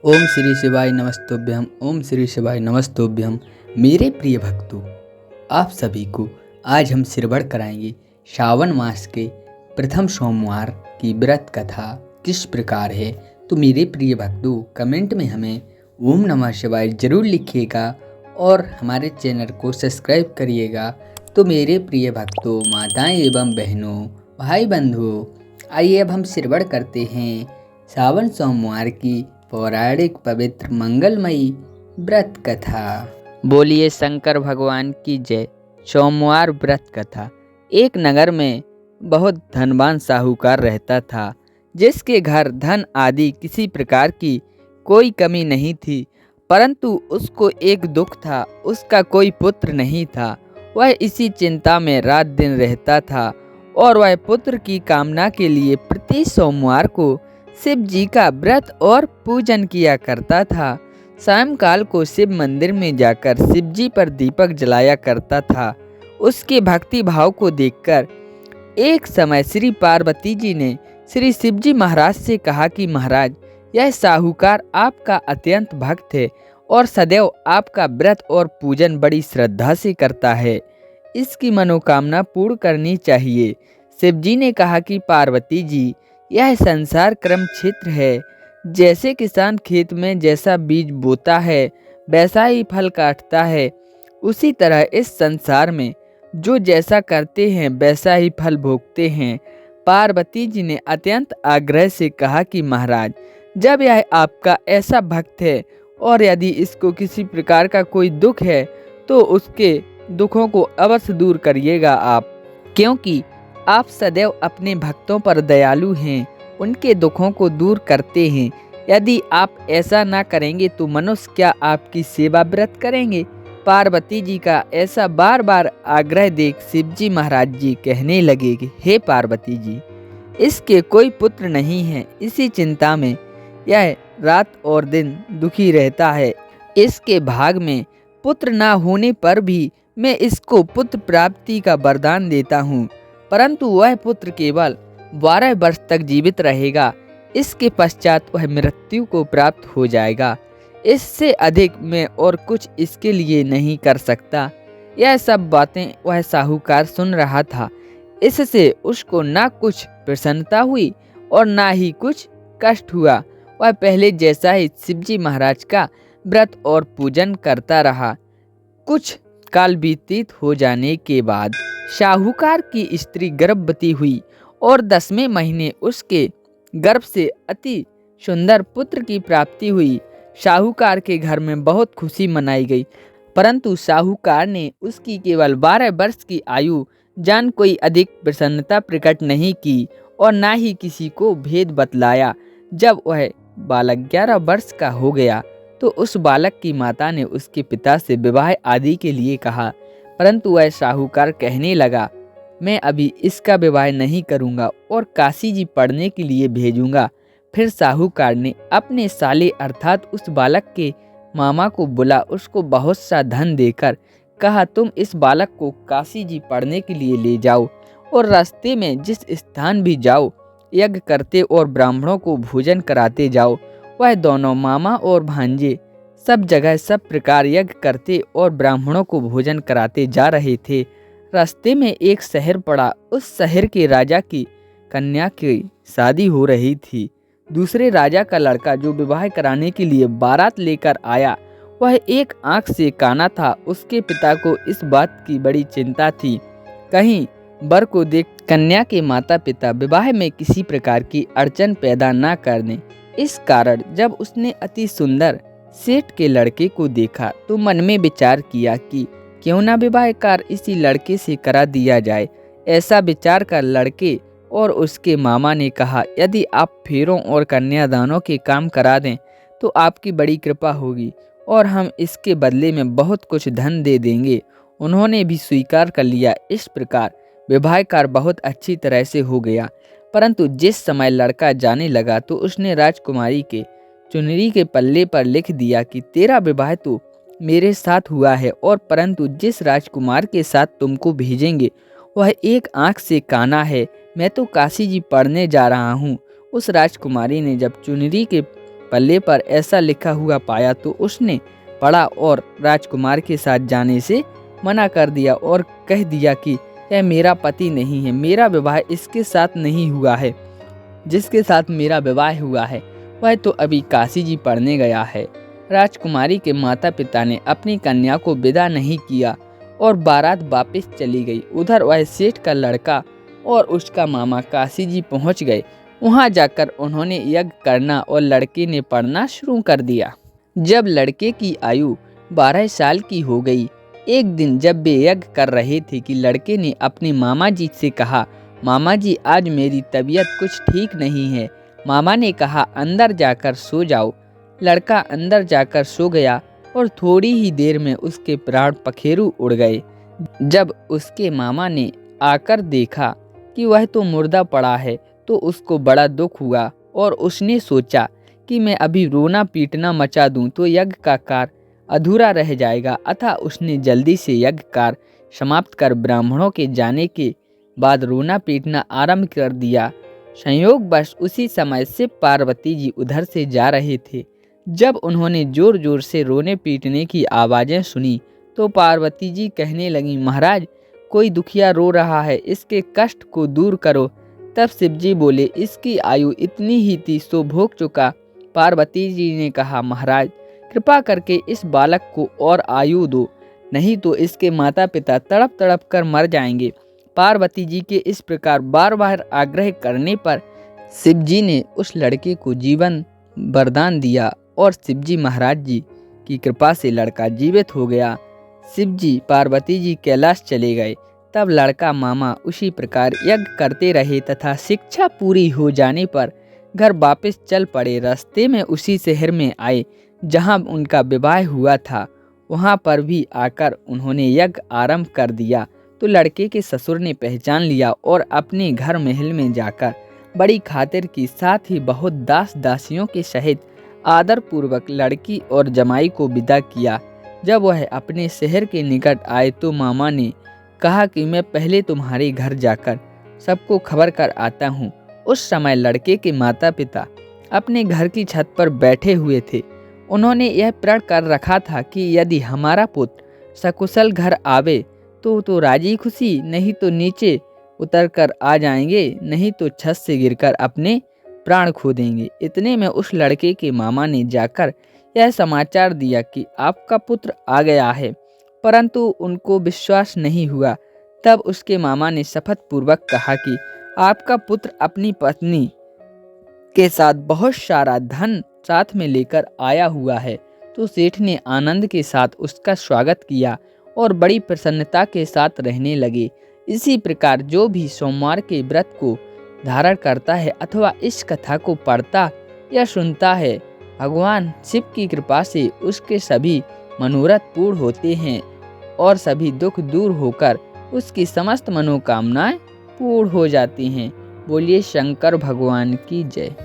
ओम श्री शिवाय नमस्तुभ्यम। ओम श्री शिवाय नमस्तुभ्यम। मेरे प्रिय भक्तों, आप सभी को आज हम श्रवण कराएंगे श्रावण मास के प्रथम सोमवार की व्रत कथा किस प्रकार है। तो मेरे प्रिय भक्तों, कमेंट में हमें ओम नमः शिवाय जरूर लिखिएगा और हमारे चैनल को सब्सक्राइब करिएगा। तो मेरे प्रिय भक्तों, माताएं एवं बहनों, भाई बंधुओं, आइए अब हम श्रवण करते हैं श्रावण सोमवार की पौराणिक पवित्र मंगलमयी व्रत कथा। बोलिए शंकर भगवान की जय। सोमवार व्रत कथा। एक नगर में बहुत धनवान साहूकार रहता था, जिसके घर धन आदि किसी प्रकार की कोई कमी नहीं थी। परंतु उसको एक दुख था, उसका कोई पुत्र नहीं था। वह इसी चिंता में रात दिन रहता था और वह पुत्र की कामना के लिए प्रति सोमवार को शिव जी का व्रत और पूजन किया करता था। सायंकाल को शिव मंदिर में जाकर शिव जी पर दीपक जलाया करता था। उसके भक्ति भाव को देखकर एक समय श्री पार्वती जी ने श्री शिव जी महाराज से कहा कि महाराज, यह साहूकार आपका अत्यंत भक्त है और सदैव आपका व्रत और पूजन बड़ी श्रद्धा से करता है। इसकी मनोकामना पूर्ण करनी चाहिए। शिव जी ने कहा कि पार्वती जी, यह संसार क्रम क्षेत्र है। जैसे किसान खेत में जैसा बीज बोता है वैसा ही फल काटता है, उसी तरह इस संसार में जो जैसा करते हैं वैसा ही फल भोगते हैं। पार्वती जी ने अत्यंत आग्रह से कहा कि महाराज, जब यह आपका ऐसा भक्त है और यदि इसको किसी प्रकार का कोई दुख है तो उसके दुखों को अवश्य दूर करिएगा आप, क्योंकि आप सदैव अपने भक्तों पर दयालु हैं, उनके दुखों को दूर करते हैं। यदि आप ऐसा ना करेंगे तो मनुष्य क्या आपकी सेवा व्रत करेंगे। पार्वती जी का ऐसा बार बार आग्रह देख शिव जी महाराज जी कहने लगे कि हे पार्वती जी, इसके कोई पुत्र नहीं है। इसी चिंता में यह रात और दिन दुखी रहता है। इसके भाग में पुत्र ना होने पर भी मैं इसको पुत्र प्राप्ति का वरदान देता हूँ, परंतु वह पुत्र केवल 12 वर्ष तक जीवित रहेगा। इसके पश्चात वह मृत्यु को प्राप्त हो जाएगा। इससे अधिक मैं और कुछ इसके लिए नहीं कर सकता। यह सब बातें वह साहूकार सुन रहा था। इससे उसको ना कुछ प्रसन्नता हुई और ना ही कुछ कष्ट हुआ। वह पहले जैसा ही शिवजी महाराज का व्रत और पूजन करता रहा। कुछ काल व्यतीत हो जाने के बाद साहूकार की स्त्री गर्भवती हुई और 10वें महीने उसके गर्भ से अति सुंदर पुत्र की प्राप्ति हुई। साहूकार के घर में बहुत खुशी मनाई गई, परंतु साहूकार ने उसकी केवल 12 वर्ष की आयु जान कोई अधिक प्रसन्नता प्रकट नहीं की और ना ही किसी को भेद बतलाया। जब वह बालक 11 वर्ष का हो गया तो उस बालक की माता ने उसके पिता से विवाह आदि के लिए कहा, परंतु वह साहूकार कहने लगा, मैं अभी इसका विवाह नहीं करूंगा और काशी जी पढ़ने के लिए भेजूंगा। फिर साहूकार ने अपने साले अर्थात उस बालक के मामा को बुला उसको बहुत सा धन देकर कहा, तुम इस बालक को काशी जी पढ़ने के लिए ले जाओ और रास्ते में जिस स्थान भी जाओ यज्ञ करते और ब्राह्मणों को भोजन कराते जाओ। वह दोनों मामा और भांजे सब जगह सब प्रकार यज्ञ करते और ब्राह्मणों को भोजन कराते जा रहे थे। रास्ते में एक शहर पड़ा। उस शहर के राजा की कन्या की शादी हो रही थी। दूसरे राजा का लड़का जो विवाह कराने के लिए बारात लेकर आया, वह एक आंख से काना था। उसके पिता को इस बात की बड़ी चिंता थी, कहीं वर को देख कन्या के माता पिता विवाह में किसी प्रकार की अड़चन पैदा ना कर दें। इस कारण जब उसने अति सुंदर सेठ के लड़के को देखा तो मन में विचार किया कि क्यों ना विवाह कार्य इसी लड़के से करा दिया जाए। ऐसा विचार कर लड़के और उसके मामा ने कहा, यदि आप फेरों और कन्यादानों के काम करा दें तो आपकी बड़ी कृपा होगी और हम इसके बदले में बहुत कुछ धन दे देंगे। उन्होंने भी स्वीकार कर लिया। इस प्रकार विवाह कार्य बहुत अच्छी तरह से हो गया। परंतु जिस समय लड़का जाने लगा तो उसने राजकुमारी के चुनरी के पल्ले पर लिख दिया कि तेरा विवाह तो मेरे साथ हुआ है, और परंतु जिस राजकुमार के साथ तुमको भेजेंगे वह एक आंख से काना है। मैं तो काशी जी पढ़ने जा रहा हूँ। उस राजकुमारी ने जब चुनरी के पल्ले पर ऐसा लिखा हुआ पाया तो उसने पढ़ा और राजकुमार के साथ जाने से मना कर दिया और कह दिया कि यह मेरा पति नहीं है, मेरा विवाह इसके साथ नहीं हुआ है। जिसके साथ मेरा विवाह हुआ है वह तो अभी काशी जी पढ़ने गया है। राजकुमारी के माता पिता ने अपनी कन्या को विदा नहीं किया और बारात वापस चली गई। उधर वह सेठ का लड़का और उसका मामा काशी जी पहुँच गए। वहाँ जाकर उन्होंने यज्ञ करना और लड़के ने पढ़ना शुरू कर दिया। जब लड़के की आयु 12 साल की हो गई, एक दिन जब वे यज्ञ कर रहे थे कि लड़के ने अपने मामा जी से कहा, मामा जी आज मेरी तबीयत कुछ ठीक नहीं है। मामा ने कहा अंदर जाकर सो जाओ। लड़का अंदर जाकर सो गया और थोड़ी ही देर में उसके प्राण पखेरु उड़ गए। जब उसके मामा ने आकर देखा कि वह तो मुर्दा पड़ा है तो उसको बड़ा दुख हुआ और उसने सोचा कि मैं अभी रोना पीटना मचा दूं तो यज्ञ का कार्य अधूरा रह जाएगा। अतः उसने जल्दी से यज्ञ कार्य समाप्त कर ब्राह्मणों के जाने के बाद रोना पीटना आरंभ कर दिया। संयोगवश उसी समय शिव पार्वती जी उधर से जा रहे थे। जब उन्होंने जोर जोर से रोने पीटने की आवाज़ें सुनी तो पार्वती जी कहने लगी, महाराज कोई दुखिया रो रहा है, इसके कष्ट को दूर करो। तब शिवजी बोले, इसकी आयु इतनी ही थी सो भोग चुका। पार्वती जी ने कहा, महाराज कृपा करके इस बालक को और आयु दो, नहीं तो इसके माता पिता तड़प तड़प कर मर जाएंगे। पार्वती जी के इस प्रकार बार बार आग्रह करने पर शिवजी ने उस लड़के को जीवन वरदान दिया और शिवजी महाराज जी की कृपा से लड़का जीवित हो गया। शिवजी पार्वती जी कैलाश चले गए। तब लड़का मामा उसी प्रकार यज्ञ करते रहे तथा शिक्षा पूरी हो जाने पर घर वापस चल पड़े। रास्ते में उसी शहर में आए जहां उनका विवाह हुआ था। वहां पर भी आकर उन्होंने यज्ञ आरंभ कर दिया तो लड़के के ससुर ने पहचान लिया और अपने घर महल में जाकर बड़ी खातिर की साथ ही बहुत दास दासियों के सहित आदर पूर्वक लड़की और जमाई को विदा किया। जब वह अपने शहर के निकट आए तो मामा ने कहा कि मैं पहले तुम्हारे घर जाकर सबको खबर कर आता हूँ। उस समय लड़के के माता पिता अपने घर की छत पर बैठे हुए थे। उन्होंने यह प्रण कर रखा था कि यदि हमारा पुत्र सकुशल घर आवे तो राजी खुशी, नहीं तो नीचे उतर कर आ जाएंगे, नहीं तो छत से गिरकर अपने प्राण खो देंगे। इतने में उस लड़के के मामा ने जाकर यह समाचार दिया कि आपका पुत्र आ गया है, परंतु उनको विश्वास नहीं हुआ। तब उसके मामा ने शपथ पूर्वक कहा कि आपका पुत्र अपनी पत्नी के साथ बहुत सारा धन साथ में लेकर आया हुआ है। तो सेठ ने आनंद के साथ उसका स्वागत किया और बड़ी प्रसन्नता के साथ रहने लगे। इसी प्रकार जो भी सोमवार के व्रत को धारण करता है अथवा इस कथा को पढ़ता या सुनता है, भगवान शिव की कृपा से उसके सभी मनोरथ पूर्ण होते हैं और सभी दुख दूर होकर उसकी समस्त मनोकामनाएं पूर्ण हो जाती हैं। बोलिए शंकर भगवान की जय।